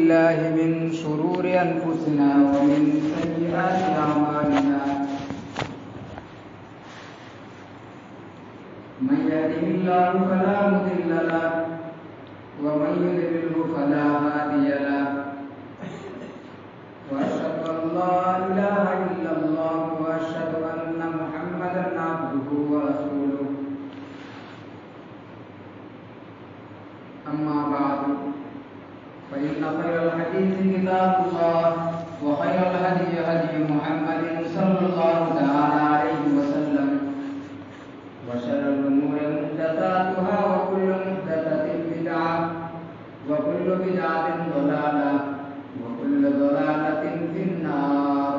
بالله من شرور أنفسنا ومن سيئات أعمالنا من يهده الله فلا مضل له ومن يضلل فلا هادي له وأشهد أن لا إله إلا الله وأشهد أن محمدا عبده ورسوله أما بعد فإن خير الحديث كتاب الله وخير الهدي هدي محمد صلى الله تعالى عليه وسلم وشر الأمور محدثاتها وكل محدثة بدعة وكل بدعة ضلالة وكل ضلالة في النار.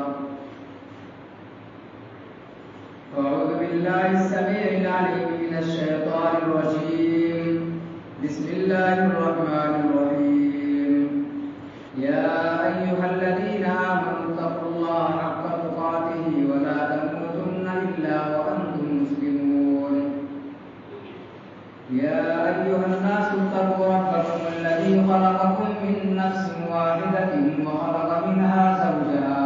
أعوذ بالله السميع العليم من الشيطان الرجيم. بسم الله الرحمن الرحيم. يا أيها الذين آمنوا اتقوا الله حق تقاته ولا تموتن إلا وأنتم مسلمون. يا أيها الناس اتقوا ربكم الذي خلقكم من نفس واحدة وخلق منها زوجها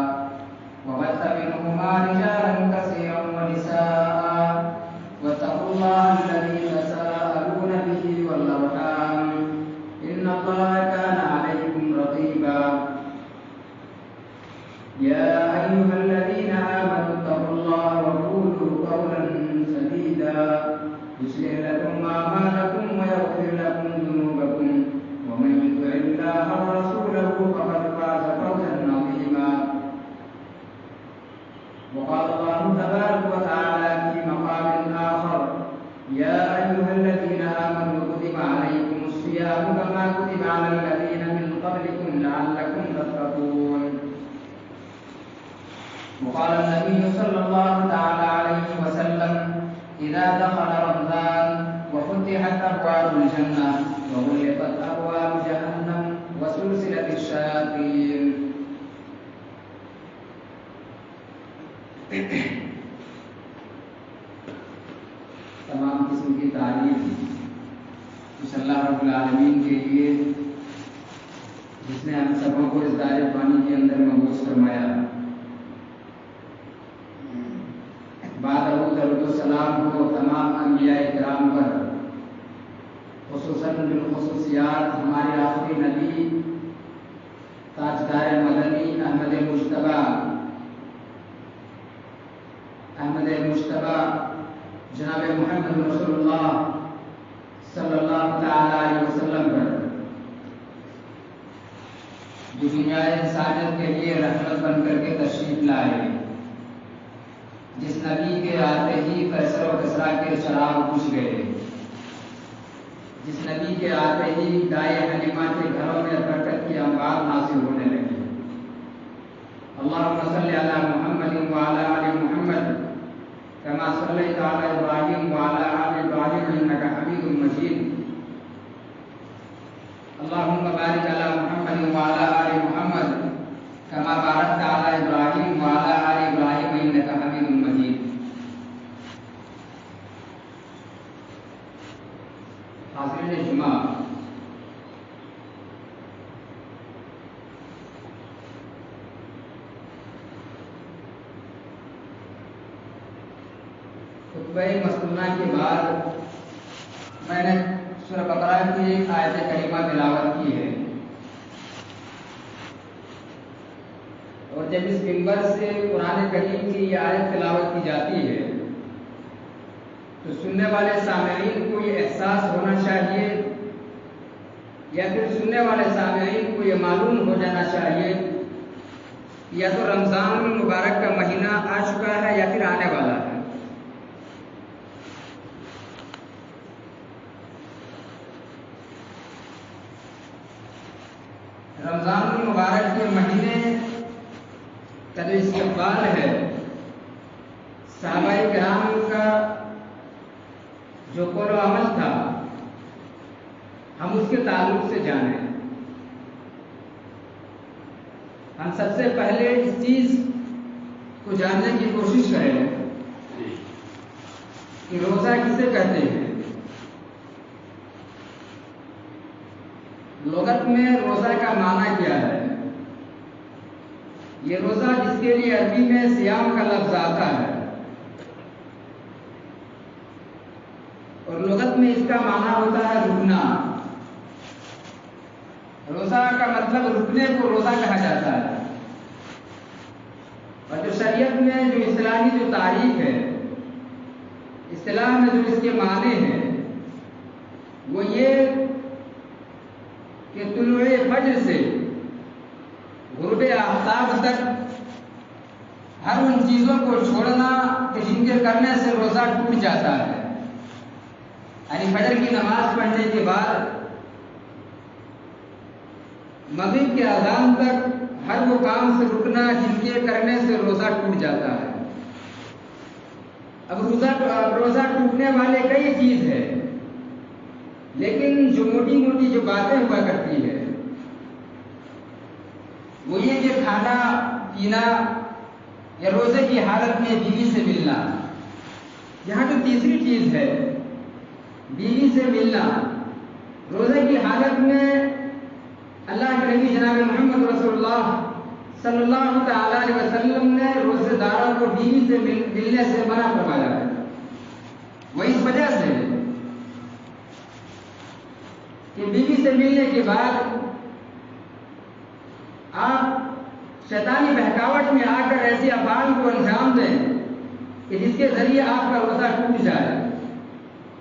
وبث منهما رجالا كثيرا ونساء واتقوا الله الذي تساءلون به والأرحام إن الله كان عليكم رقيبا. يا أيها الذين آمنوا اتقوا الله وقولوا قولا سديدا يصلح لكم أعمالكم ويغفر لكم ذنوبكم ومن يطع الله ورسوله فقد فاز فوزا عظيما. وقال الله تبارك وتعالى في مقام آخر: يا أيها الذين آمنوا كتب عليكم الصيام كما كتب على الذين من قبلكم لعلكم تتقون. وقال النبي صلى الله تعالى عليه وسلم: إذا دخل رمضان وفتحت أبواب الجنة وغلقت أبواب جهنم وسلسلت الشياطين. تمام قسم کی تعریف اس اللہ رب العالمین کے لیے جس نے ہم سبوں کو اس دائرے پانی کے اندر مبعوث فرمایا. بعد درود و سلام ہو تمام انبیاء کرام پر، خصوصاً بالخصوصیات ہمارے آخری نبی تاجدار مدنی احمد مجتبی جناب محمد رسول اللہ صلی اللہ تعالی علیہ وسلم پر، جو دنیا انسانیت کے لیے رحمت بن کر کے تشریف لائے، جس نبی کے آتے ہی کیسر و کسرا کے شراب بجھ گئے، جس نبی کے آتے ہی دائے حلیمہ کے گھروں میں برکت کی انوار نازل ہونے لگی. اللہم صلی علی محمد وعلی آل محمد كما صليت على إبراهيم وعلى آل إبراهيم إنك حميد مجيد. اللهم بارك على محمد وعلى آل محمد كما باركت على إبراهيم وعلى آل إبراهيم إنك حميد مجيد. حاضرین جمعہ، خطبہ مسنونہ کے بعد میں نے سورہ بقرہ کی ایک آیت کریمہ تلاوت کی ہے، اور جب اس منبر سے قرآن کریم کی یہ آیت تلاوت کی جاتی ہے تو سننے والے سامعین کو یہ احساس ہونا چاہیے، یا پھر سننے والے سامعین کو یہ معلوم ہو جانا چاہیے یا تو رمضان المبارک کا مہینہ آ چکا ہے یا پھر آنے والا ہے. رمضان المبارک کے مہینے کا جو استقبال ہے، صحابہ کرام کا جو قول و عمل تھا، ہم اس کے تعلق سے جانیں. ہم سب سے پہلے اس چیز کو جاننے کی کوشش کریں کہ روزہ کسے کہتے ہیں. لغت میں روزہ کا معنی کیا یہ روزہ جس کے لیے عربی میں صیام کا لفظ آتا ہے اور لغت میں اس کا معنی ہوتا ہے رکنا. روزہ کا مطلب رکنے کو روزہ کہا جاتا ہے. اور جو شریعت میں جو اصطلاحی جو تعریف ہے، اصطلاح میں جو اس کے معنی ہیں، وہ یہ کہ طلوع فجر سے غروب آفتاب تک ہر ان چیزوں کو چھوڑنا کہ جن کے کرنے سے روزہ ٹوٹ جاتا ہے. یعنی فجر کی نماز پڑھنے کے بعد مغرب کے اذان تک ہر وہ کام سے رکنا جن کے کرنے سے روزہ ٹوٹ جاتا ہے. اب روزہ ٹوٹنے والے کئی چیز ہے، لیکن جو موٹی موٹی جو باتیں ہوا کرتی ہے وہ یہ کہ کھانا پینا یا روزے کی حالت میں بیوی سے ملنا. یہاں جو تیسری چیز ہے بیوی سے ملنا، روزے کی حالت میں اللہ کے نبی جناب محمد رسول اللہ صلی اللہ تعالی علیہ وسلم نے روزے داروں کو بیوی سے ملنے سے منع فرمایا ہے. وہ اس وجہ سے کہ بیوی سے ملنے کے بعد آپ شیطانی بہکاوٹ میں آ کر ایسے افعال کو انجام دیں کہ جس کے ذریعے آپ کا روزہ ٹوٹ جائے،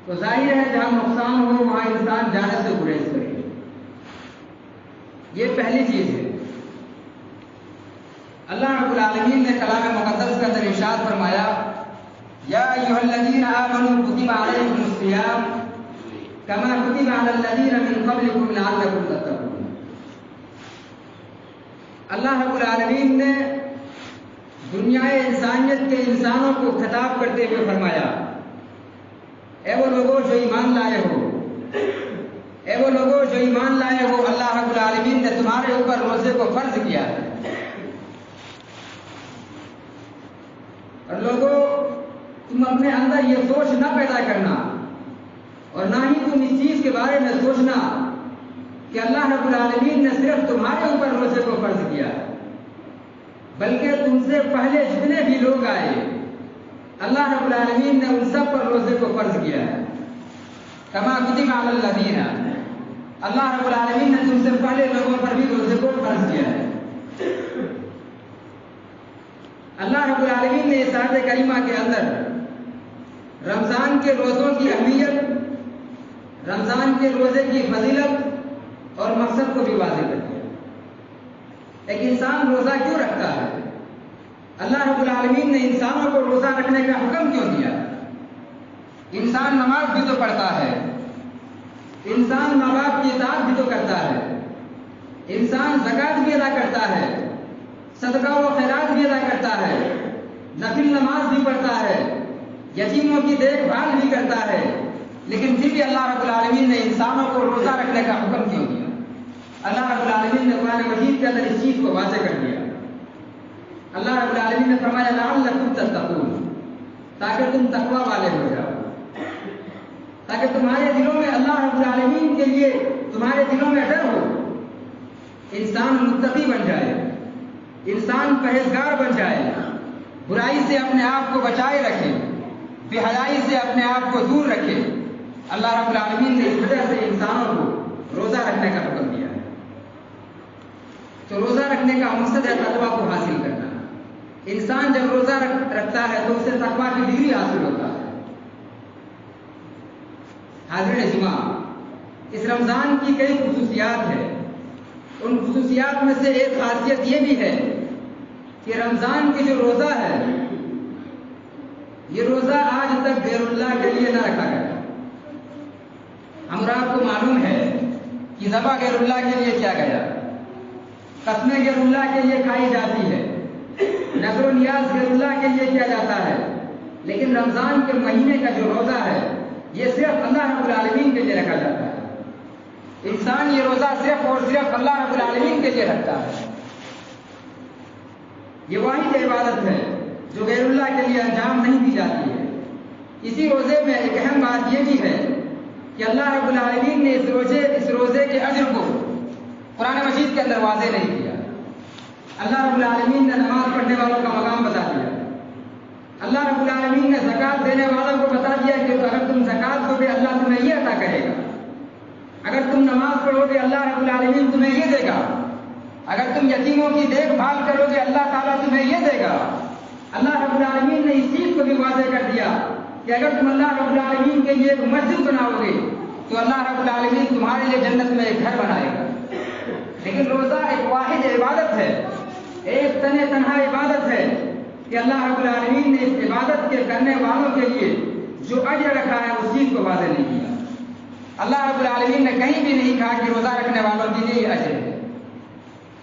تو ظاہر ہے جہاں نقصان ہو وہاں انسان جانے سے گریز کرے. یہ پہلی چیز ہے. اللہ رب العالمین نے کلام مقدس کا اندر ارشاد فرمایا، یا ایھا الذین آمنوا کتب علیکم الصیام کما کتب علی الذین من قبلکم لعلکم تتقون. اللہ رب العالمین نے دنیا انسانیت کے انسانوں کو خطاب کرتے ہوئے فرمایا، اے وہ لوگوں جو ایمان لائے ہو، اے وہ لوگوں جو ایمان لائے ہو، اللہ رب العالمین نے تمہارے اوپر روزے کو فرض کیا ہے. اور لوگوں تم اپنے اندر یہ سوچ نہ پیدا کرنا اور نہ ہی تم اس چیز کے بارے میں سوچنا کہ اللہ رب العالمین نے صرف تمہارے اوپر روزے کو فرض کیا ہے، بلکہ تم سے پہلے جتنے بھی لوگ آئے اللہ رب العالمین نے ان سب پر روزے کو فرض کیا ہے. کما کتب علی الذین، اللہ رب العالمین نے تم سے پہلے لوگوں پر بھی روزے کو فرض کیا ہے. اللہ رب العالمین نے اس آیت کریمہ کے اندر رمضان کے روزوں کی اہمیت، رمضان کے روزے کی فضیلت اور مقصد کو بھی واضح کر دیا. ایک انسان روزہ کیوں رکھتا ہے؟ اللہ رب العالمین نے انسانوں کو روزہ رکھنے کا حکم کیوں دیا؟ انسان نماز بھی تو پڑھتا ہے، انسان ماں باپ کی اطاعت بھی تو کرتا ہے، انسان زکوٰۃ بھی ادا کرتا ہے، صدقہ و خیرات بھی ادا کرتا ہے، نفل نماز بھی پڑھتا ہے، یتیموں کی دیکھ بھال بھی کرتا ہے، لیکن پھر بھی اللہ رب العالمین نے انسانوں کو روزہ رکھنے کا حکم کیوں دیا؟ اللہ رب العالمین نے قرآن مجید کے اندر اس چیز کو واضح کر دیا. اللہ رب العالمین نے فرمایا لعلکم تتقون، تاکہ تم تقوی والے ہو جاؤ، تاکہ تمہارے دلوں میں اللہ رب العالمین کے لیے تمہارے دلوں میں ڈر ہو، انسان متقی بن جائے، انسان پرہیزگار بن جائے، برائی سے اپنے آپ کو بچائے رکھے، بے حیائی سے اپنے آپ کو دور رکھے. اللہ رب العالمین نے اس وجہ سے انسانوں کو روزہ رکھنے کا حکم دیا ہے. تو روزہ رکھنے کا مقصد ہے تقویٰ کو حاصل کرنا. انسان جب روزہ رکھتا ہے تو اسے تقویٰ کی ڈگری حاصل ہوتا ہے. حاضرین جمعہ، اس رمضان کی کئی خصوصیات ہیں. ان خصوصیات میں سے ایک خاصیت یہ بھی ہے کہ رمضان کی جو روزہ ہے یہ روزہ آج تک غیر اللہ کے لیے نہ رکھا گیا. ہم آپ کو معلوم ہے کہ ذبح غیر اللہ کے لیے کیا گیا، قسمیں غیر اللہ کے لیے کھائی جاتی ہے، نذر و نیاز غیر اللہ کے لیے کیا جاتا ہے، لیکن رمضان کے مہینے کا جو روزہ ہے یہ صرف اللہ رب العالمین کے لیے رکھا جاتا ہے. انسان یہ روزہ صرف اور صرف اللہ رب العالمین کے لیے رکھتا ہے. یہ واحد عبادت ہے جو غیر اللہ کے لیے انجام نہیں دی جاتی ہے. اسی روزے میں ایک اہم بات یہ بھی ہے کہ اللہ رب العالمین نے اس روزے کے اجر کو قرآن مجید کے اندر واضح نہیں کیا. اللہ رب العالمین نے نماز پڑھنے والوں کا مقام بتا دیا. اللہ رب العالمین نے زکوٰۃ دینے والوں کو بتا دیا کہ اگر تم زکوٰۃ دو گے اللہ تمہیں یہ عطا کرے گا. اگر تم نماز پڑھو گے اللہ رب العالمین تمہیں یہ دے گا. اگر تم یتیموں کی دیکھ بھال کرو گے اللہ تعالیٰ تمہیں یہ دے گا. اللہ رب العالمین نے اس چیز کو بھی واضح کر دیا کہ اگر تم اللہ رب العالمین کے لیے ایک مسجد بناؤ گے تو اللہ رب العالمین تمہارے لیے جنت میں ایک گھر بنائے گا. لیکن روزہ ایک واحد عبادت ہے, ایک تنہا عبادت ہے کہ اللہ رب العالمین نے اس عبادت کے کرنے والوں کے لیے جو اجر رکھا ہے اس چیز کو واضح نہیں کیا. اللہ رب العالمین نے کہیں بھی نہیں کہا کہ روزہ رکھنے والوں کے لیے یہ اجر ہے.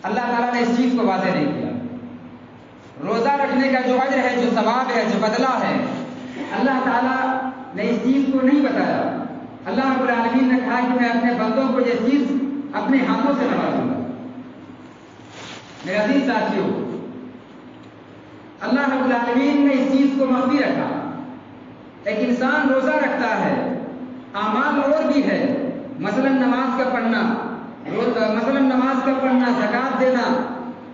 اللہ تعالیٰ نے اس چیز کو واضح نہیں کیا. روزہ رکھنے کا جو اجر ہے, جو ثواب ہے, جو بدلہ ہے, اللہ تعالیٰ نے اس چیز کو نہیں بتایا. اللہ رب العالمین نے کہا کہ میں اپنے بندوں کو یہ چیز اپنے ہاتھوں سے نوازوں گا. میرے عزیز ساتھیوں, اللہ رب العالمین نے اس چیز کو مخفی رکھا. ایک انسان روزہ رکھتا ہے, اعمال اور بھی ہے, مثلا نماز کا پڑھنا, زکوٰۃ دینا,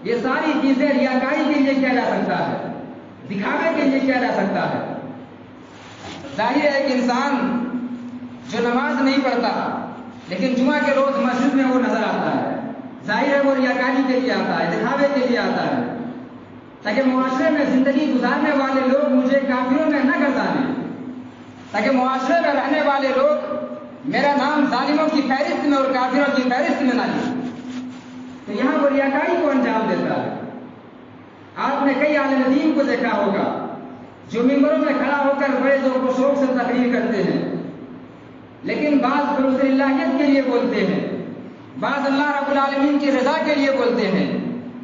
یہ ساری چیزیں ریاکاری کے لیے کیا جا سکتا ہے, دکھاوے کے لیے کیا جا سکتا ہے. ظاہر ہے کہ انسان جو نماز نہیں پڑھتا لیکن جمعہ کے روز مسجد میں وہ نظر آتا ہے, ظاہر ہے وہ ریاکاری کے لیے آتا ہے, دکھاوے کے لیے آتا ہے, تاکہ معاشرے میں زندگی گزارنے والے لوگ مجھے کافروں میں نہ گردانے, تاکہ معاشرے میں رہنے والے لوگ میرا نام ظالموں کی فہرست میں اور کافروں کی فہرست میں نہ لیں. تو یہاں وہ ریاکاری کو انجام دیتا ہے. آپ نے کئی عالم دین کو دیکھا ہوگا جو ممبروں میں کھڑا ہو کر بڑے زور و شوق سے تقریر کرتے ہیں, لیکن بعض فروض اللہیت کے لیے بولتے ہیں, بعض اللہ رب العالمین کی رضا کے لیے بولتے ہیں,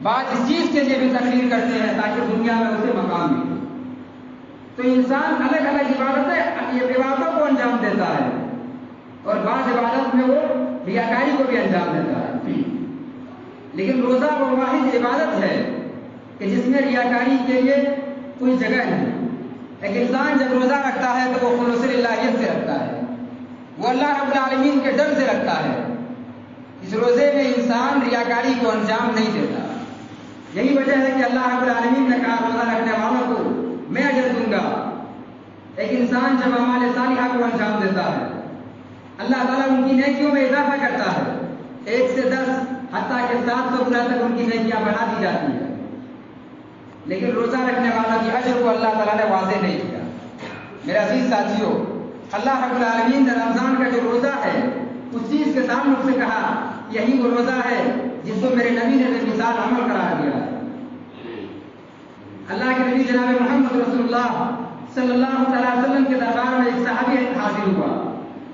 بعض اس چیز کے لیے بھی تقریر کرتے ہیں تاکہ دنیا میں اسے مقام ملے. تو انسان الگ الگ عبادتوں کو انجام دیتا ہے اور بعض عبادت میں وہ ریاکاری کو بھی انجام دیتا ہے. لیکن روزہ وہ واحد عبادت ہے کہ جس میں ریاکاری کے لیے کوئی جگہ نہیں. ایک انسان جب روزہ رکھتا ہے تو وہ خلوص اللہیت سے رکھتا ہے, وہ اللہ رب العالمین کے ڈر سے رکھتا ہے. اس روزے میں انسان ریاکاری کو انجام نہیں دیتا. یہی وجہ ہے کہ اللہ رب العالمین نے کہا روزہ رکھنے والوں کو میں اجر دوں گا. ایک انسان جب اعمال صالحہ کو انجام دیتا ہے اللہ تعالیٰ ان کی نیکیوں میں اضافہ کرتا ہے, 1 سے 10 حتیٰ کہ 700 گنا تک ان کی نیکیاں بڑھا دی جاتی ہے. لیکن روزہ رکھنے والوں کی اجر کو اللہ تعالیٰ نے واضح نہیں کیا. میرے عزیز ساتھیوں, اللہ رب العالمین نے رمضان کا جو روزہ ہے اس چیز کے تعلق سے کہا یہی وہ روزہ ہے جس کو میرے نبی نے بے مثال عمل قرار دیا ہے. اللہ کے نبی جناب محمد رسول اللہ صلی اللہ تعالی وسلم کے دربار میں ایک صحابی حاضر ہوا,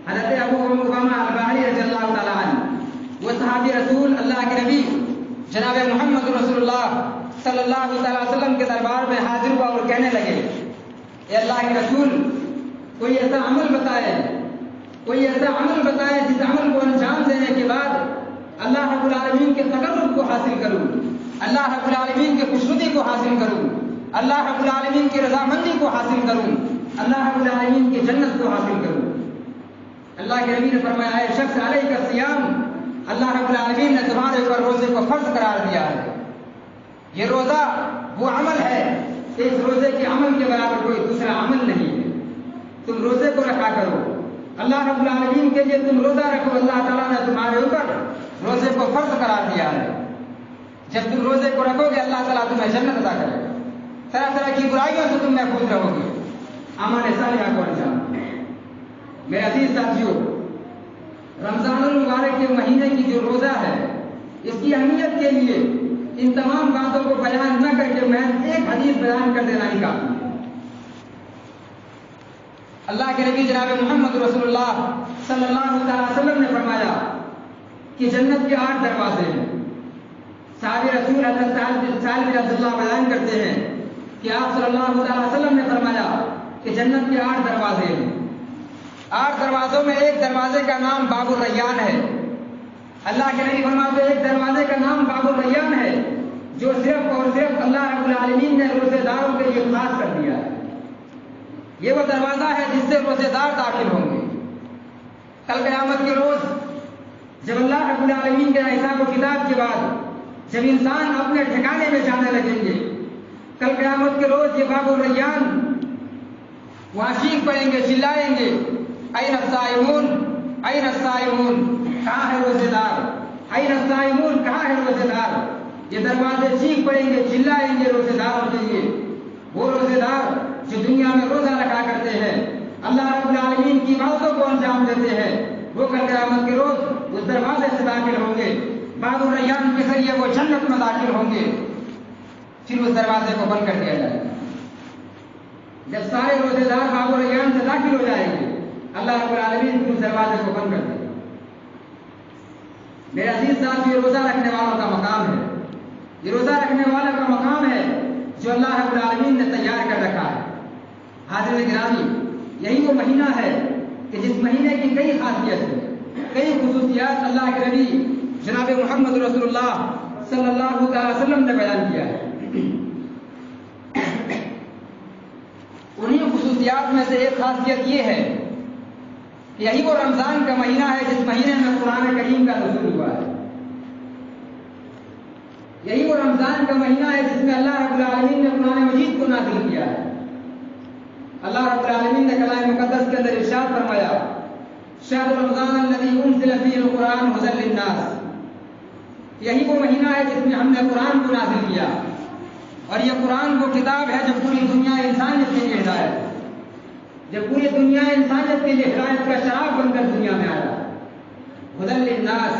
حضرت ابو امامہ الباہلی رضی اللہ تعالیٰ عنہ. وہ صحابی رسول اللہ کے نبی جناب محمد رسول اللہ صلی اللہ تعالی وسلم کے دربار میں حاضر ہوا اور کہنے لگے, اے اللہ کے رسول, کوئی ایسا عمل بتائے جس عمل کو انجام دینے کے بعد اللہ رب العالمین کے تقرب کو حاصل کروں, اللہ رب العالمین کے خوشنودی کو حاصل کروں, اللہ رب العالمین کی رضامندی کو حاصل کروں, اللہ رب العالمین کی جنت کو حاصل کروں. اللہ کے نبی نے فرمایا, اے شخص علیہ کا سیام, اللہ رب العالمین نے تمہارے اوپر روزے کو فرض قرار دیا ہے. یہ روزہ وہ عمل ہے کہ اس روزے کے عمل کے برابر کوئی دوسرا عمل نہیں ہے. تم روزے کو رکھا کرو, اللہ رب العالمین کے لیے تم روزہ رکھو. اللہ تعالیٰ نے تمہارے اوپر روزے کو فرض قرار دیا ہے. جب تم روزے کو رکھو گے اللہ تعالیٰ تمہیں جنت عطا کرے گا, طرح طرح کی برائیوں سے تم محفوظ رہو گے, اعمال صالحہ کو انجام. میرے عزیز ساتھیوں, رمضان المبارک کے مہینے کی جو روزہ ہے اس کی اہمیت کے لیے ان تمام باتوں کو بیان نہ کر کے میں ایک حدیث بیان کر دینا ہی کافی ہے. اللہ کے نبی جناب محمد رسول اللہ صلی اللہ تعالی وسلم نے فرمایا کہ جنت کے 8 دروازے ہیں. صحابی رسول حضرت سالم بن عبداللہ بیان کرتے ہیں کہ آپ صلی اللہ علیہ وسلم نے فرمایا کہ جنت کے 8 دروازے ہیں. 8 دروازوں میں ایک دروازے کا نام باب الریان ہے. اللہ کے نبی فرماتے ہیں ایک دروازے کا نام باب الریان ہے جو صرف اور صرف اللہ رب العالمین نے روزے داروں کے لیے خاص کر دیا ہے. یہ وہ دروازہ ہے جس سے روزے دار داخل ہوں گے. کل قیامت کے روز جب اللہ رب العالمین کے حساب و کتاب کے بعد جب انسان اپنے ٹھکانے میں جانے لگیں گے، کل قیامت کے روز یہ باب الریان وہاں چیخ پڑیں گے، چلائیں گے، این الصائمون، این الصائمون، کہاں ہے روزے دار، این الصائمون، کہاں ہے روزے دار۔ یہ دروازے چیخ پڑیں گے، چلائیں گے روزے داروں کے لیے، وہ روزے دار جو دنیا میں روزہ رکھا کرتے ہیں، اللہ رب العالمین کی عبادتوں کو انجام دیتے ہیں، وہ کل قیامت کے روز اس دروازے سے داخل ہوں گے، باب الریان کے ذریعے وہ جنت میں داخل ہوں گے، پھر اس دروازے کو بند کر دیا جائے گا۔ جب سارے روزے دار باب الریان سے داخل ہو جائیں گے، اللہ رب العالمین پھر اس دروازے کو بند کر دے گا۔ میرے عزیز صاحب، یہ روزہ رکھنے والوں کا مقام ہے، یہ روزہ رکھنے والوں کا مقام ہے جو اللہ رب العالمین نے تیار کر رکھا ہے۔ حاضرین گرامی، یہی وہ مہینہ ہے کہ جس مہینے کی کئی خاصیتیں، کئی خصوصیات اللہ کے نبی جناب محمد رسول اللہ صلی اللہ علیہ وسلم نے بیان کیا ہے۔ انہی خصوصیات میں سے ایک خاصیت یہ ہے کہ یہی وہ رمضان کا مہینہ ہے جس مہینے میں قرآن کریم کا نزول ہوا ہے۔ یہی وہ رمضان کا مہینہ ہے جس میں اللہ رب العالمین نے قرآن مجید کو نازل کیا ہے۔ اللہ رب العالمین نے کلام مقدس کے اندر ارشاد فرمایا، شہر رمضان الذی انزل فیہ القرآن ھدی للناس۔ یہی وہ مہینہ ہے جس میں ہم نے قرآن کو نازل کیا، اور یہ قرآن وہ کتاب ہے جو پوری دنیا انسانیت کے لیے ہدایت ہے، جو پوری دنیا انسانیت کے لیے ہدایت کا شراب بن کر دنیا میں آیا۔ ھدی للناس،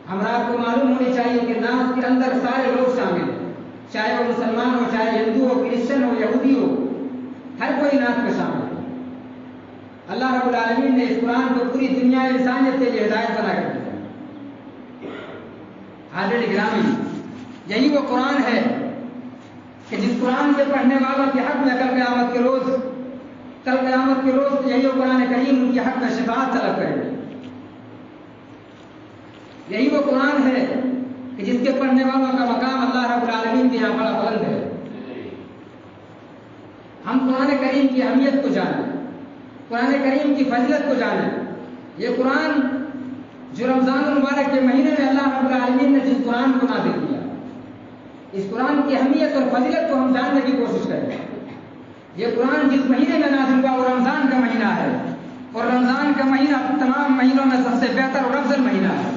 ہمارا کو معلوم ہونی چاہیے کہ ناس کے اندر سارے لوگ شامل ہیں، چاہے وہ مسلمان ہو، چاہے ہندو ہو، کرسچن ہو، یہودی ہو، ہر کوئی ناس میں شامل ہے۔ اللہ رب العالمین نے اس قرآن کو پوری دنیا انسانیت کے لیے ہدایت بنا کر دیا۔ حاضرین گرامی، یہی وہ قرآن ہے کہ جس قرآن کے پڑھنے والوں کے حق میں کل قیامت کے روز یہی وہ قرآن کریم ان کے حق میں شفاعت طلب کرے گا۔ یہی وہ قرآن ہے کہ جس کے پڑھنے والوں کا مقام اللہ رب العالمین کے یہاں بڑا بلند ہے۔ ہم قرآن کریم کی اہمیت کو جانیں، قرآن کریم کی فضیلت کو جانیں۔ یہ قرآن جو رمضان المبارک کے مہینے میں اللہ رب العالمین نے جس قرآن کو نازل کیا، اس قرآن کی اہمیت اور فضیلت کو ہم جاننے کی کوشش کریں۔ یہ قرآن جس مہینے میں نازل ہوا وہ رمضان کا مہینہ ہے، اور رمضان کا مہینہ تمام مہینوں میں سب سے بہتر اور افضل مہینہ ہے۔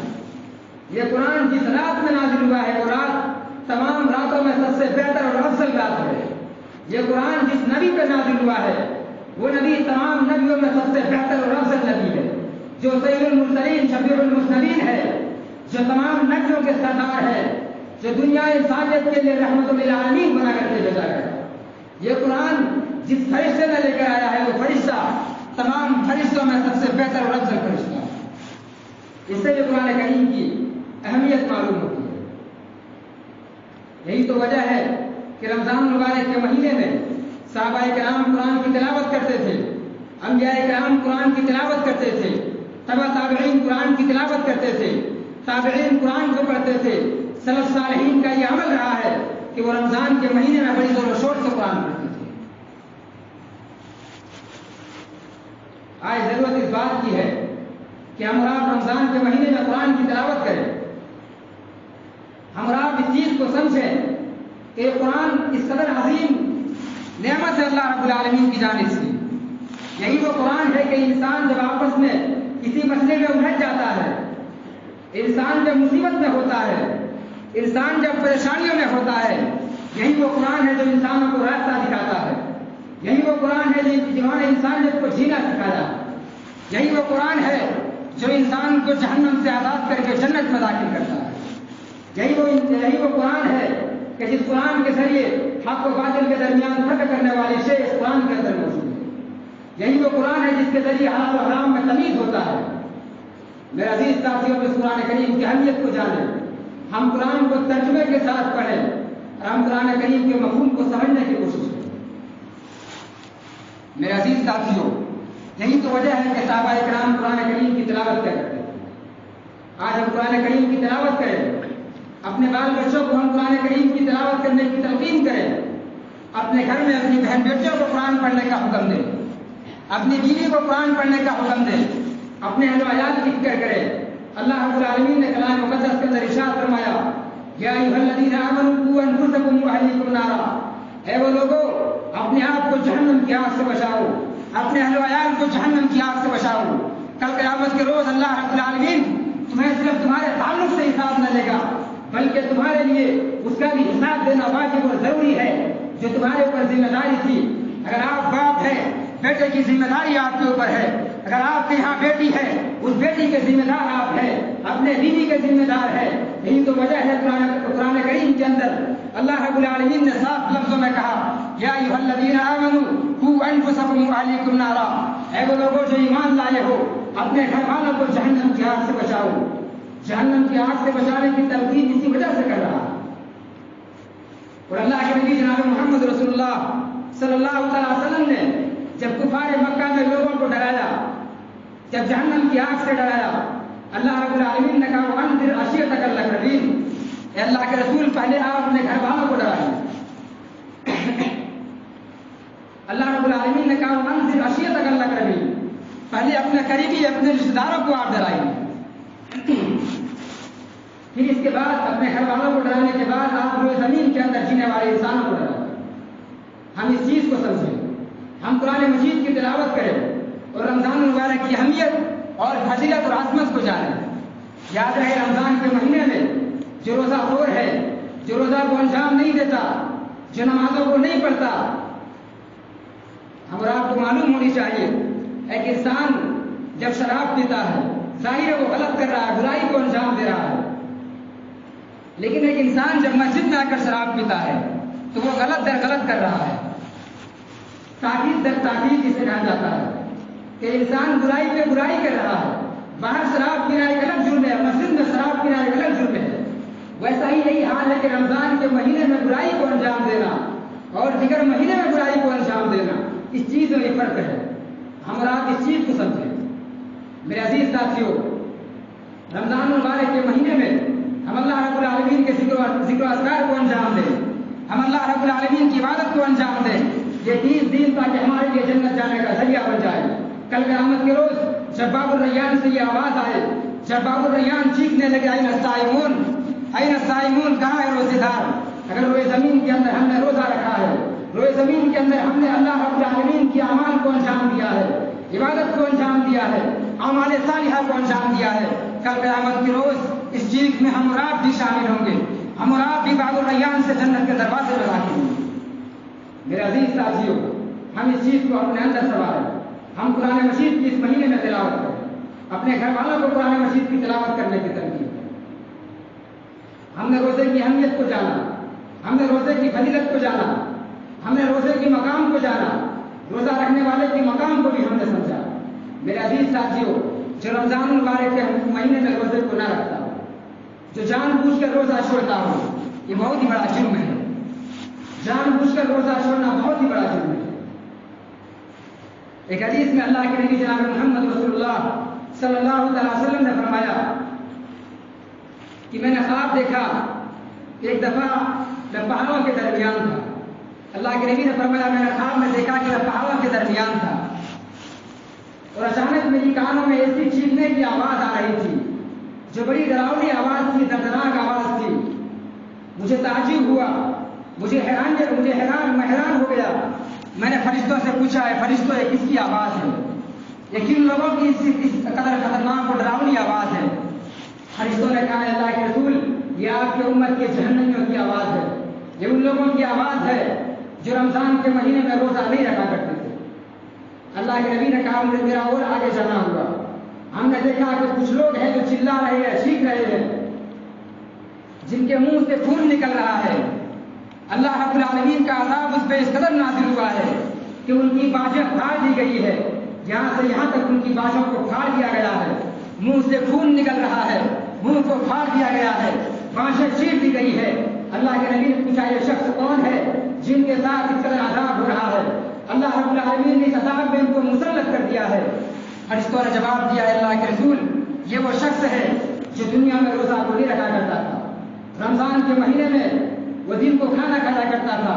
یہ قرآن جس رات میں نازل ہوا ہے وہ رات تمام راتوں میں سب سے بہتر اور افضل رات ہے۔ یہ قرآن جس نبی پہ نازل ہوا ہے وہ نبی تمام نبیوں میں سب سے بہتر اور افضل نبی ہے، جو سید المرسلین شفیع المذنبین ہے، جو تمام نبیوں کے سردار ہے، جو دنیا انسانیت کے لیے رحمت للعالمین بنا کر کے بھیجا گیا۔ یہ قرآن جس فرشتے نے لے کر آیا ہے وہ فرشتہ تمام فرشتوں میں سب سے بہتر اور افضل فرشتہ ہے۔ اس سے بھی قرآن کریم کی اہمیت معلوم ہوتی ہے۔ یہی تو وجہ ہے کہ رمضان المبارک کے مہینے میں صحابہ کرام قرآن کی تلاوت کرتے تھے، انبیاء کرام قرآن کی تلاوت کرتے تھے، تبع تابعین قرآن کی تلاوت کرتے تھے، تابعین قرآن کو پڑھتے تھے۔ سلف صالحین کا یہ عمل رہا ہے کہ وہ رمضان کے مہینے میں بڑی زور و شور سے قرآن پڑھتے تھے۔ آج ضرورت اس بات کی ہے کہ ہم اور آپ رمضان کے مہینے میں قرآن کی تلاوت کریں، ہم اور آپ اس چیز کو سمجھیں کہ قرآن اس قدر عظیم نعمت ہے اللہ رب العالمین کی جانب سے۔ یہی وہ قرآن ہے کہ انسان جب آپس میں کسی مسئلے میں الجھ جاتا ہے، انسان جب مصیبت میں ہوتا ہے، انسان جب پریشانیوں میں ہوتا ہے، یہی وہ قرآن ہے جو انسانوں کو راستہ دکھاتا ہے۔ یہی وہ قرآن ہے جنہوں نے انسانیت کو جینا سکھایا۔ یہی وہ قرآن ہے جو انسان کو جہنم سے آزاد کر کے جنت میں داخل کرتا ہے۔ یہی وہ قرآن ہے کہ جس قرآن کے ذریعے حق و باطل کے درمیان فرق کرنے والی شے اس قرآن کے اندر موجود ہے۔ یہی وہ قرآن ہے جس کے ذریعے حلال و حرام میں تمیز ہوتا ہے۔ میرے عزیز ساتھیوں، اس قرآن کریم کی اہمیت کو جانیں، ہم قرآن کو ترجمے کے ساتھ پڑھیں اور ہم قرآن کریم کے مفہوم کو سمجھنے کی کوشش کریں۔ میرے عزیز ساتھیوں، یہی تو وجہ ہے کہ صحابہ کرام قرآن کریم کی تلاوت کرتے ہیں۔ آج ہم قرآن کریم کی تلاوت کریں، اپنے بال بچوں کو ہم قرآن کریم کی تلاوت کرنے کی تلقین کریں، اپنے گھر میں اپنی بہن بیٹیوں کو قرآن پڑھنے کا حکم دیں، اپنی بیوی کو قرآن پڑھنے کا حکم دیں، اپنے اہل و عیال کی فکر کریں۔ اللہ رب العالمین نے کلام مقدس کے اندر ارشاد فرمایا، یا ایھا الذین آمنوا قوا انفسکم واہلیکم نارا، اے وہ لوگوں اپنے آپ کو جہنم کی آگ سے بچاؤ، اپنے اہل و عیال کو جہنم کی آگ سے بچاؤ۔ کل قیامت کے روز اللہ رب العالمین تمہیں صرف تمہارے تعلق سے حساب نہ لے گا، بلکہ تمہارے لیے اس کا بھی حساب دینا واجب اور ضروری ہے جو تمہارے اوپر ذمہ داری تھی۔ اگر آپ باپ ہیں، بیٹے کی ذمہ داری آپ کے اوپر ہے۔ اگر آپ کے یہاں بیٹی ہے، اس بیٹی کے ذمہ دار آپ ہیں، اپنے بیوی کے ذمہ دار ہے۔ یہی تو وجہ ہے قرآن کریم کے اندر اللہ رب العالمین نے صاف لفظوں میں کہا یا ایھا الذین آمنوا قوا انفسکم واہلیکم نارا، اے وہ لوگوں جو ایمان لائے ہو اپنے گھر والوں کو جہنم کی آگ سے بچاؤ۔ جہنم کی آگ سے بچانے کی تلقین اسی وجہ سے کر رہا ہے۔ اور اللہ کے نبی جناب محمد رسول اللہ صلی اللہ علیہ وسلم نے جب کفار مکہ میں لوگوں کو ڈرایا، جب جہنم کی آگ سے ڈرایا، اللہ رب العالمین نے کہا وانذر عشیرتک الاقربین، اے اللہ کے رسول پہلے آپ اپنے گھر والوں کو ڈرائیے۔ اللہ رب العالمین نے کہا وانذر عشیرتک الاقربین، پہلے اپنے قریبی اپنے رشتہ داروں کو آپ ڈرائیے، پھر اس کے بعد اپنے گھر والوں کو ڈرانے کے بعد آپ روئے زمین کے اندر جینے والے انسانوں کو ڈرائیں۔ ہم اس چیز کو سمجھیں، ہم قرآن مجید کی تلاوت کریں اور رمضان المبارک کی اہمیت اور فضیلت اور عظمت کو جانیں۔ یاد رہے رمضان کے مہینے میں جو روزہ خور ہے، جو روزہ کو انجام نہیں دیتا، جو نمازوں کو نہیں پڑھتا، ہم اور آپ کو معلوم ہونی چاہیے ایک انسان جب شراب پیتا ہے ظاہر ہے وہ غلط کر رہا ہے، برائی کو انجام دے رہا ہے، لیکن ایک انسان جب مسجد میں آ کر شراب پیتا ہے تو وہ غلط در غلط کر رہا ہے۔ تاکید در تاکید اسے کہا جاتا ہے کہ انسان برائی پہ برائی کر رہا ہے۔ باہر شراب پینا ایک الگ جرم ہے، مسجد میں شراب پینا ایک الگ جرم ہے۔ ویسا ہی یہی حال ہے کہ رمضان کے مہینے میں برائی کو انجام دینا اور دیگر مہینے میں برائی کو انجام دینا، اس چیز میں یہ فرق ہے۔ ہم اور آپ اس چیز کو سمجھیں۔ میرے عزیز ساتھیوں، رمضان المبارک کے مہینے میں ہم اللہ رب العالمین کے ذکر و اذکار کو انجام دیں، ہم اللہ رب العالمین کی عبادت کو انجام دیں۔ یہ 30 دن تاکہ ہمارے لیے جنت جانے کا ذریعہ بن جائے۔ کل قیامت کے روز جب باب الریان سے یہ آواز آئے، جب باب الریان چیخنے لگے این الصائمون، این الصائمون، کہاں ہے روزے دار؟ اگر روئے زمین کے اندر ہم نے روزہ رکھا ہے، روئے زمین کے اندر ہم نے اللہ رب العالمین کی اعمال کو انجام دیا ہے، عبادت کو انجام دیا ہے، اعمال صالحہ کو انجام دیا ہے، کل قیامت کے روز اس چیز میں ہم اور آپ بھی شامل ہوں گے، ہم اور آپ بھی باب الریان سے جنت کے دروازے پر داخل ہوں گے۔ میرے عزیز ساتھیوں، ہم اس چیز کو اپنے اندر سواریں، ہم قرآن مجید کی اس مہینے میں تلاوت کریں، اپنے گھر والوں کو قرآن مجید کی تلاوت کرنے کی ترغیب کریں۔ ہم نے روزے کی اہمیت کو جانا، ہم نے روزے کی فضیلت کو جانا، ہم نے روزے کی مقام کو جانا، روزہ رکھنے والے کی مقام کو بھی ہم نے سمجھا۔ میرے عزیز ساتھیوں، جو رمضان المبارک کے مہینے میں روزے کو نہ رکھتا ہو، جو جان بوجھ کر روزہ چھوڑتا ہو، یہ بہت ہی بڑا جرم ہے۔ جان بوجھ کر روزہ چھوڑنا بہت ہی بڑا جرم ہے۔ ایک حدیث میں اللہ کے نبی جناب محمد رسول اللہ صلی اللہ علیہ وسلم نے فرمایا کہ میں نے خواب دیکھا کہ ایک دفعہ میں پہاڑوں کے درمیان تھا۔ اللہ کے نبی نے فرمایا میں نے خواب میں دیکھا کہ میں پہاڑوں کے درمیان تھا اور اچانک میری کانوں میں ایسی چیخنے کی آواز آ رہی تھی جو بڑی ڈراؤنی آواز تھی، دردناک آواز تھی۔ مجھے تعجب ہوا، مجھے حیران ہو گیا۔ میں نے فرشتوں سے پوچھا ہے فرشتوں یہ کس کی آواز ہے؟ یہ کن لوگوں کی اس قدر خطرناک اور ڈراؤنی آواز ہے؟ فرشتوں نے کہا اللہ کے رسول یہ آپ کی امت کے جہنمیوں کی آواز ہے، یہ ان لوگوں کی آواز ہے جو رمضان کے مہینے میں روزہ نہیں رکھا کرتے تھے۔ اللہ کے نبی نے کہا مجھے میرا اور آگے جانا ہوا، ہم نے دیکھا کہ کچھ لوگ ہیں جو چلا رہے ہیں، چیخ رہے ہیں، جن کے منہ سے خون نکل رہا ہے۔ اللہ رب العالمین کا عذاب اس پہ اس قدر نازل ہوا ہے کہ ان کی باجیں پھاڑ دی گئی ہے، یہاں سے یہاں تک ان کی باجوں کو پھاڑ دیا گیا ہے، منہ سے خون نکل رہا ہے، منہ کو پھاڑ دیا گیا ہے، باجیں چیر دی گئی ہے۔ اللہ کے نبی نے پوچھا یہ شخص کون ہے جن کے ساتھ اس قدر عذاب ہو رہا ہے؟ اللہ رب العالمین نے اس عذاب میں ان کو مسلط کر دیا ہے۔ فرشتوں نے جواب دیا ہے اللہ کے رسول یہ وہ شخص ہے جو دنیا میں روزہ کو نہیں رکھا کرتا تھا، رمضان کے مہینے میں وہ دن کو کھانا کھایا کرتا تھا،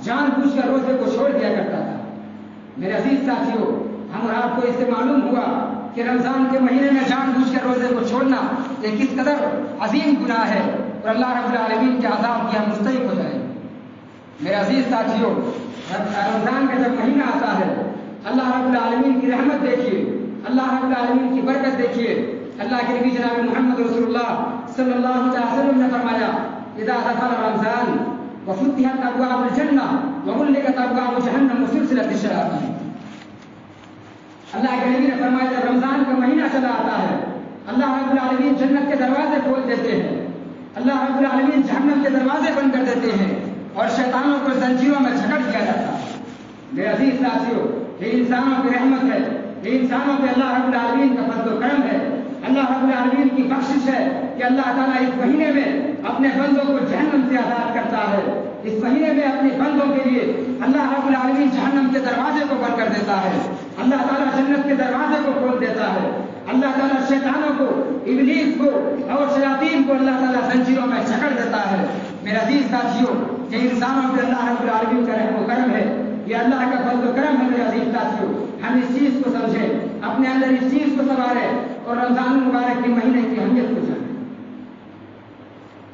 جان بوجھ کر روزے کو چھوڑ دیا کرتا تھا۔ میرے عزیز ساتھیوں، ہم اور آپ کو اس سے معلوم ہوا کہ رمضان کے مہینے میں جان بوجھ کر روزے کو چھوڑنا یہ کس قدر عظیم گناہ ہے، اور اللہ رب العالمین کے عذاب کی ہم مستحق ہو جائیں۔ میرے عزیز ساتھیوں، رمضان کا جب مہینہ آتا ہے، اللہ رب العالمین کی رحمت دیکھیے، اللہ رب العالمین کی برکت دیکھیے۔ اللہ کے نبی جناب محمد رسول اللہ صلی اللہ علیہ وسلم نے فرمایا اذا دخل رمضان وفتحت ابواب الجنہ وغلقت ابواب جہنم وسلسلت الشیاطین۔ اللہ کے نبی نے فرمایا جب رمضان کا مہینہ چلا آتا ہے، اللہ رب العالمین جنت کے دروازے کھول دیتے ہیں، اللہ رب العالمین جہنم کے دروازے بند کر دیتے ہیں اور شیطانوں کو زنجیروں میں جکڑ دیا جاتا ہے۔ میرے عزیز ساتھیوں، یہ انسانوں کی رحمت ہے، یہ انسانوں پہ اللہ رب العالمین کا فضل و کرم ہے، اللہ رب العالمین کی بخشش ہے کہ اللہ تعالیٰ اس مہینے میں اپنے بندوں کو جہنم سے آزاد کرتا ہے۔ اس مہینے میں اپنے بندوں کے لیے اللہ رب العالمین جہنم کے دروازے کو بند کر دیتا ہے، اللہ تعالیٰ جنت کے دروازے کو کھول دیتا ہے، اللہ تعالیٰ شیطانوں کو، ابلیس کو اور شیاطین کو اللہ تعالیٰ زنجیروں میں جکڑ دیتا ہے۔ میرے عزیز ساتھیوں، یہ انسانوں پہ اللہ رب العالمین کا رحم و کرم ہے، یہ اللہ کا فضل و کرم ہے۔ میرے عزیز ساتھیوں، ہم اس چیز کو سمجھیں، اپنے اندر اس چیز کو سنواریں اور رمضان المبارک کے مہینے کی اہمیت کو جانیں۔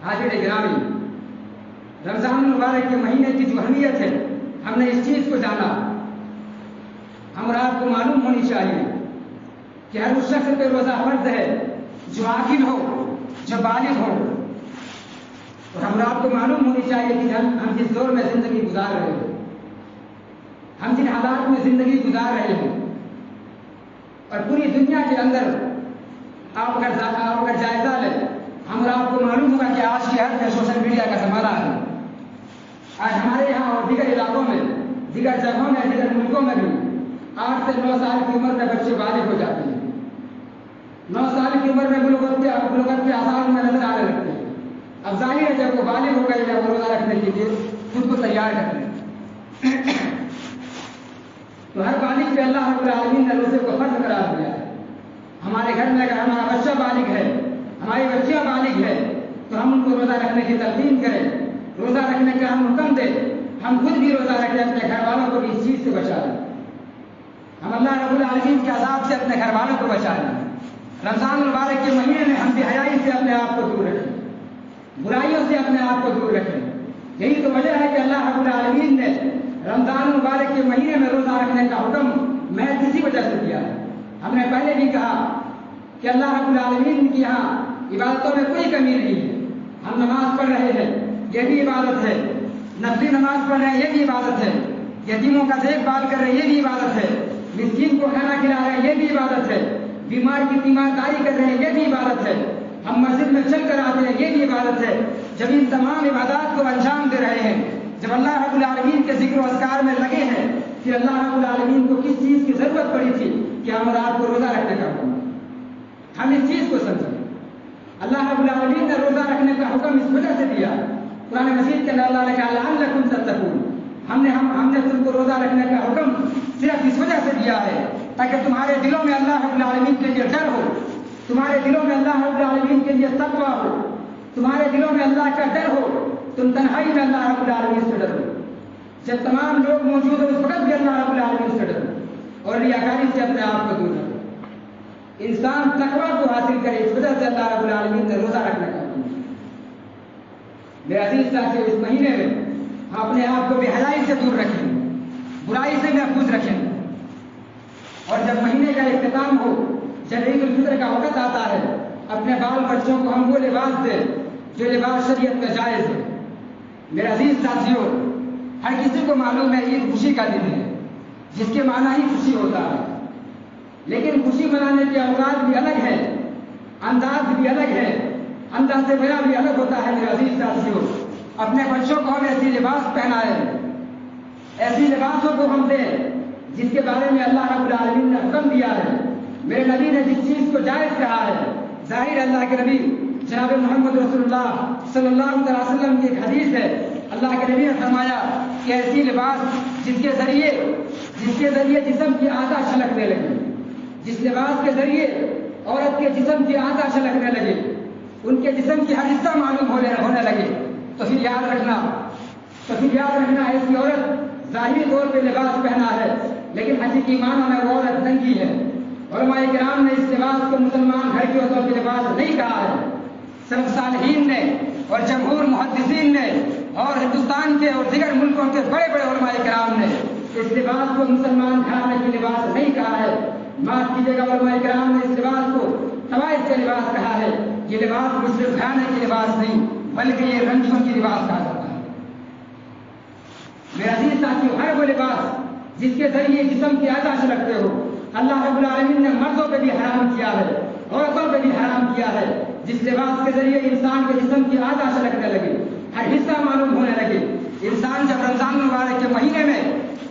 حاضر گرامی، رمضان المبارک کے مہینے کی جو اہمیت ہے، ہم نے اس چیز کو جانا، ہم رات کو معلوم ہونی چاہیے کہ ہر اس شخص پہ روزہ فرض ہے جو عاقل ہو، جو بالغ ہو، اور ہم رات کو معلوم ہونی چاہیے کہ ہم جس دور میں زندگی گزار رہے ہیں، ہم جن حالات میں زندگی گزار رہے ہیں، اور پوری دنیا کے اندر آپ اگر جائزہ لیں، ہم آپ کو معلوم ہوگا کہ آج کے حد میں سوشل میڈیا کا زمانہ ہے۔ آج ہمارے یہاں اور دیگر علاقوں میں، دیگر جگہوں میں، دیگر ملکوں میں بھی 8 سے 9 سال کی عمر میں بچے بالغ ہو جاتے ہیں۔ 9 سال کی عمر میں بلوغت کے آثار میں نظر آنے لگتے ہیں۔ اب ظاہر ہے جب وہ بالغ ہو گئے ہیں، وہ روزہ رکھنے کے لیے خود کو تیار کرتے ہیں۔ تو ہر بالغ پہ اللہ رب العالمین نے روزے کو فرض قرار دیا ہے۔ ہمارے گھر میں اگر ہمارا بچہ بالغ ہے، ہماری بچیاں بالغ ہے، تو ہم ان کو روزہ رکھنے کی تلقین کریں، روزہ رکھنے کا ہم حکم دیں، ہم خود بھی روزہ رکھیں، اپنے گھر والوں کو بھی اس چیز سے بچا لیں۔ ہم اللہ رب العالمین کے عذاب سے اپنے گھر والوں کو بچا لیں۔ رمضان المبارک کے مہینے میں ہم بے حیائی سے اپنے آپ کو دور رکھیں، برائیوں سے اپنے آپ کو دور رکھیں۔ یہی تو وجہ ہے کہ اللہ رب العالمین نے رمضان المبارک کے مہینے میں روزہ رکھنے کا حکم محض اسی وجہ سے دیا ہے۔ ہم نے پہلے بھی کہا کہ اللہ رب العالمین کی یہاں عبادتوں میں کوئی کمی نہیں ہے۔ ہم نماز پڑھ رہے ہیں، یہ بھی عبادت ہے، نفلی نماز پڑھ رہے ہیں، یہ بھی عبادت ہے، یتیموں کا دیکھ بھال کر رہے ہیں، یہ بھی عبادت ہے، مسکین کو کھانا کھلا رہے ہیں، یہ بھی عبادت ہے، بیمار کی تیمارداری کر رہے ہیں، یہ بھی عبادت ہے، ہم مسجد میں چل کر آتے ہیں، یہ بھی عبادت ہے۔ جب ان تمام عبادات کو انجام دے رہے ہیں، جب اللہ رب العالمین کے ذکر و اذکار میں لگے ہیں، کہ اللہ رب العالمین کو کس چیز کی ضرورت پڑی تھی کہ ہم رات کو روزہ رکھنے کا حکم، ہم اس چیز کو سمجھیں۔ اللہ رب العالمین نے روزہ رکھنے کا حکم اس وجہ سے دیا، قرآن مجید کے اللہ نے کہا لعلکم تتقون، ہم نے تم کو روزہ رکھنے کا حکم صرف اس وجہ سے دیا ہے تاکہ تمہارے دلوں میں اللہ رب العالمین کے لیے ڈر ہو، تمہارے دلوں میں اللہ رب العالمین کے لیے تقویٰ ہو، تمہارے دلوں میں اللہ کا ڈر ہو، تم تنہائی میں اللہ رب العالمین سے ڈرو، جب تمام لوگ موجود ہو اس وقت بھی اللہ رب العالمین سے ڈرو اور ریاکاری سے اپنے آپ کو دور رکھو۔ انسان تقویٰ کو حاصل کرے، اس وجہ سے اللہ رب العالمین نے روزہ رکھنے کا حکم دیا۔ میرے عزیز ساتھیوں، اس مہینے میں ہم اپنے آپ کو بے حیائی سے دور رکھیں، برائی سے محفوظ رکھیں، اور جب مہینے کا اختتام ہو، جب عید الفطر کا وقت آتا ہے، اپنے بال بچوں کو ہم وہ لباس دیں جو لباس شریعت میں جائز ہے۔ میرے عزیز ساتھیوں، ہر کسی کو معلوم ہے عید خوشی کا دن ہے، جس کے معنی ہی خوشی ہوتا ہے، لیکن خوشی منانے کے اوقات بھی الگ ہے، انداز بھی الگ ہے، انداز بیاں بھی الگ ہوتا ہے۔ میرے عزیز ساتھیوں، اپنے بچوں کو ہم ایسی لباس پہنائیں، ایسی لباسوں کو ہم دیں جس کے بارے میں اللہ رب العالمین نے حکم دیا ہے، میرے نبی نے جس چیز کو جائز کہا ہے۔ ظاہر اللہ کے نبی جناب محمد رسول اللہ صلی اللہ علیہ وسلم کی ایک حدیث ہے، اللہ کے نبی نے فرمایا کہ ایسی لباس جس کے ذریعے جسم کی اعضاء چھلکنے لگے، جس لباس کے ذریعے عورت کے جسم کی اعضاء چھلکنے لگے، ان کے جسم کی ہر حصہ معلوم ہونے لگے، تو پھر یاد رکھنا ایسی عورت ظاہری طور پہ لباس پہنا ہے، لیکن حقیقی معنوں میں وہ عورت ننگی ہے۔ علماء کرام نے اس لباس کو مسلمان گھر کی عورتوں کے لباس نہیں کہا ہے، سلف صالحین نے اور جمہور محدثین نے اور ہندوستان کے اور دیگر ملکوں کے بڑے بڑے علماء کرام نے اس لباس کو مسلمان گھرانے کی لباس نہیں کہا ہے. معاف کیجیے گا، علماء کرام نے اس لباس کو طوائف کا لباس کہا ہے. یہ لباس مسلم گھرانے کی لباس نہیں بلکہ یہ رنجوں کی لباس کہا جاتا ہے. میرے عزیز ساتھیوں، ہر وہ لباس جس کے ذریعے جسم کی اعضاء سے رکھتے ہو، اللہ رب العالمین نے مردوں پہ بھی حرام کیا ہے، عورتوں پہ بھی حرام کیا ہے. جس لباس کے ذریعے انسان کے جسم کی اعضاء سے لگنے لگے، ہر حصہ معلوم ہونے لگے. انسان جب رمضان مبارک کے مہینے میں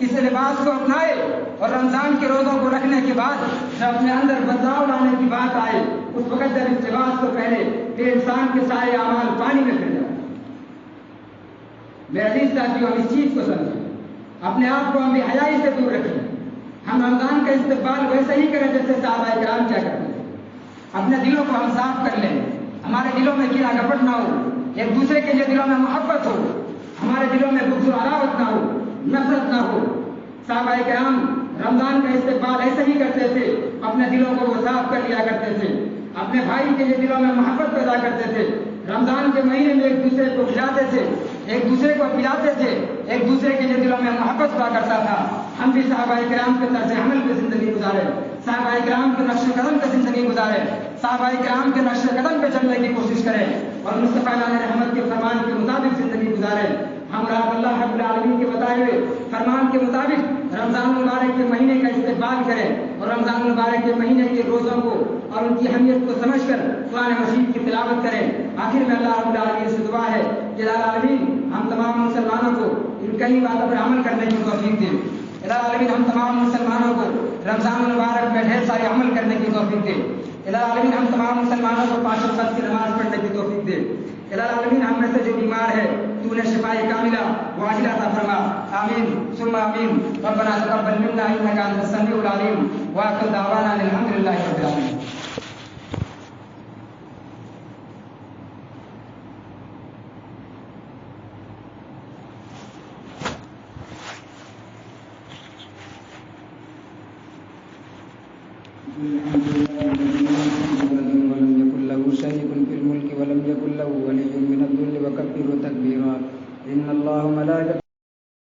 اس لباس کو اپنائے اور رمضان کے روزوں کو رکھنے کے بعد جب اپنے اندر بدلاؤ لانے کی بات آئے، اس وقت جب اس لباس کو پہنے کہ انسان کے سارے اعمال پانی میں پھر جائے. میرے عزیز ساتھیوں، ہم اس چیز کو سمجھیں، اپنے آپ کو ہم بے حیائی سے دور رکھیں. ہم رمضان کا استقبال ویسے ہی کریں جیسے صحابہ کرام کیا کرتے ہیں. اپنے دلوں کو ہم صاف کر لیں، ہمارے دلوں میں کیڑا کپٹ نہ ہو، ایک دوسرے کے لیے دلوں میں محبت ہو، ہمارے دلوں میں بغض و عداوت نہ ہو، نفرت نہ ہو. صحابہ کرام رمضان کا استقبال ایسے ہی کرتے تھے، اپنے دلوں کو وہ صاف کر لیا کرتے تھے، اپنے بھائی کے لیے دلوں میں محبت پیدا کرتے تھے. رمضان کے مہینے میں ایک دوسرے کو کھلاتے تھے، ایک دوسرے کو پلاتے تھے، ایک دوسرے کے لیے دلوں میں محبت ہوا کرتا تھا. ہم بھی صحابہ کرام کے طرز عمل پہ زندگی گزارے، صحابہ کرام کے نقش قدم پہ زندگی گزارے، صحابہ کرام کے نقش قدم پہ چلنے کی کوشش کریں اور مصطفیٰ علیہ رحمت کے فرمان کے مطابق زندگی گزاریں. ہم اللہ رب العالمین کے بتائے ہوئے فرمان کے مطابق رمضان مبارک کے مہینے کا استقبال کریں اور رمضان مبارک کے مہینے کے روزوں کو اور ان کی اہمیت کو سمجھ کر قرآن مجید کی تلاوت کریں. آخر میں اللہ رب العالمین سے دعا ہے کہ العالمین ہم تمام مسلمانوں کو ان کئی باتوں پر عمل کرنے کی توفیق دے. العالمین ہم تمام مسلمانوں کو رمضان مبارک میں ڈھیر سارے عمل کرنے کی توفیق دے. العالمین ہم تمام مسلمانوں کو 5 وقت کی نماز پڑھنے کی توفیق دے. العالمین ہم میں سے جو بیمار ہے تو نے شفائے کاملہ واجلہ عطا فرما. آمین ثم آمین. ربنا تقبل منا انك انت السميع العليم واخر دعوانا الحمد لله رب العالمين. ولم يكن له شريك في الملك ولم يكن له ولي من الذل وكبره تكبيرا. إن الله ملائكته